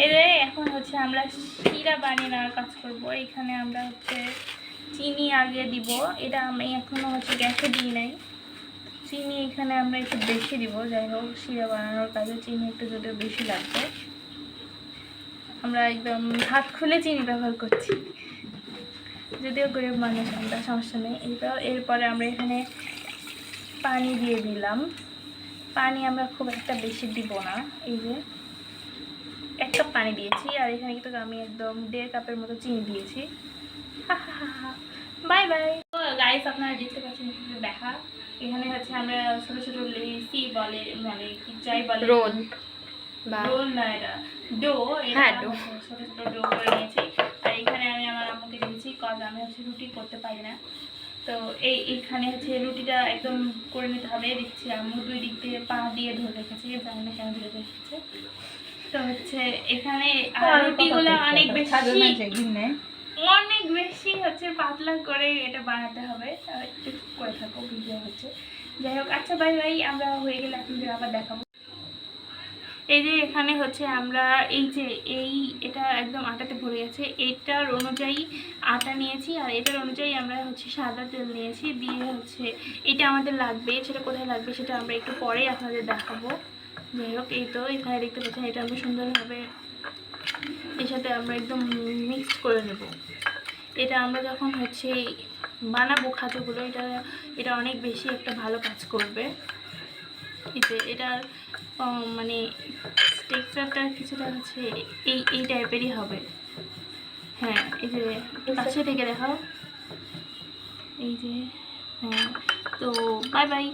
এই যে এখন হচ্ছে আমরা শিরা বানিয়ে নেওয়ার কাজ করবো। এখানে আমরা হচ্ছে চিনি আগে দিব, এটা আমি এখনো হচ্ছে গ্যাসে দিই নাই। চিনি এখানে আমরা একটু বেশি দিব, যাই হোক শিরা বানানোর কাজে চিনি একটু যদিও বেশি লাগবে। আমরা একদম হাত খুলে চিনি ব্যবহার করছি, যদিও গরিব মানুষ আমরা, সমস্যা নেই। এরপরে আমরা এখানে পানি দিয়ে দিলাম। পানি আমরা খুব একটা বেশি দিব না, এই যে 1 কাপ পানি দিয়েছি। আর এখানে কিন্তু আমি একদম 1.5 কাপের মতো চিনি দিয়েছি। Bye bye. তো গাইস আপনারা দেখতে পাচ্ছেন দেখা, এখানে হচ্ছে আমরা ছোট ছোট লেসি বলে, মানে কি যাই বলে, রোল রোল না, এটা ডো, হ্যাঁ ডো, ছোট ছোট ডো করে নিয়েছি। আর এখানে আমি আমার আম্মুকে দিয়েছি, কারণ আমি হচ্ছে রুটি করতে পারি না। তো এইখানে হচ্ছে রুটিটা একদম করে নিতে হবে। দেখছি আম্মু 2 দিক দিয়ে পা দিয়ে ধরে রেখেছি, জানি না কেন ধরে রেখেছে। তো হচ্ছে এখানে রুটিগুলো অনেক বেশি হচ্ছে পাতলা করে এটা বানাতে হবে। একটু করে থাকো, ভিডিও হচ্ছে। যাই হোক, আচ্ছা বাই বাই। আমরা হয়ে গেলে আপনাদের আবার দেখাবো। এই যে এখানে হচ্ছে আমরা এই যে এটা একদম আটাতে ভরে গেছে, এটার অনুযায়ী আটা নিয়েছি। আর এটার অনুযায়ী আমরা হচ্ছে সাদা তেল নিয়েছি, দিয়ে হচ্ছে এটা আমাদের লাগবে। সেটা কোথায় লাগবে সেটা আমরা একটু পরেই আপনাদের দেখাবো। যাই হোক, এই তো এখানে দেখতে পাচ্ছেন, এটা আমরা সুন্দরভাবে এর সাথে আমরা একদম মিক্সড করে নেব। এটা আমরা যখন হচ্ছে বানাবো খাদ্যগুলো, এটা অনেক বেশি একটা ভালো কাজ করবে। এটার মানে টেক্সচারটা কিছুটা হচ্ছে এই টাইপেরই হবে। হ্যাঁ, এই যে কাছে থেকে দেখাও, এই যে। হ্যাঁ, তো বাই বাই।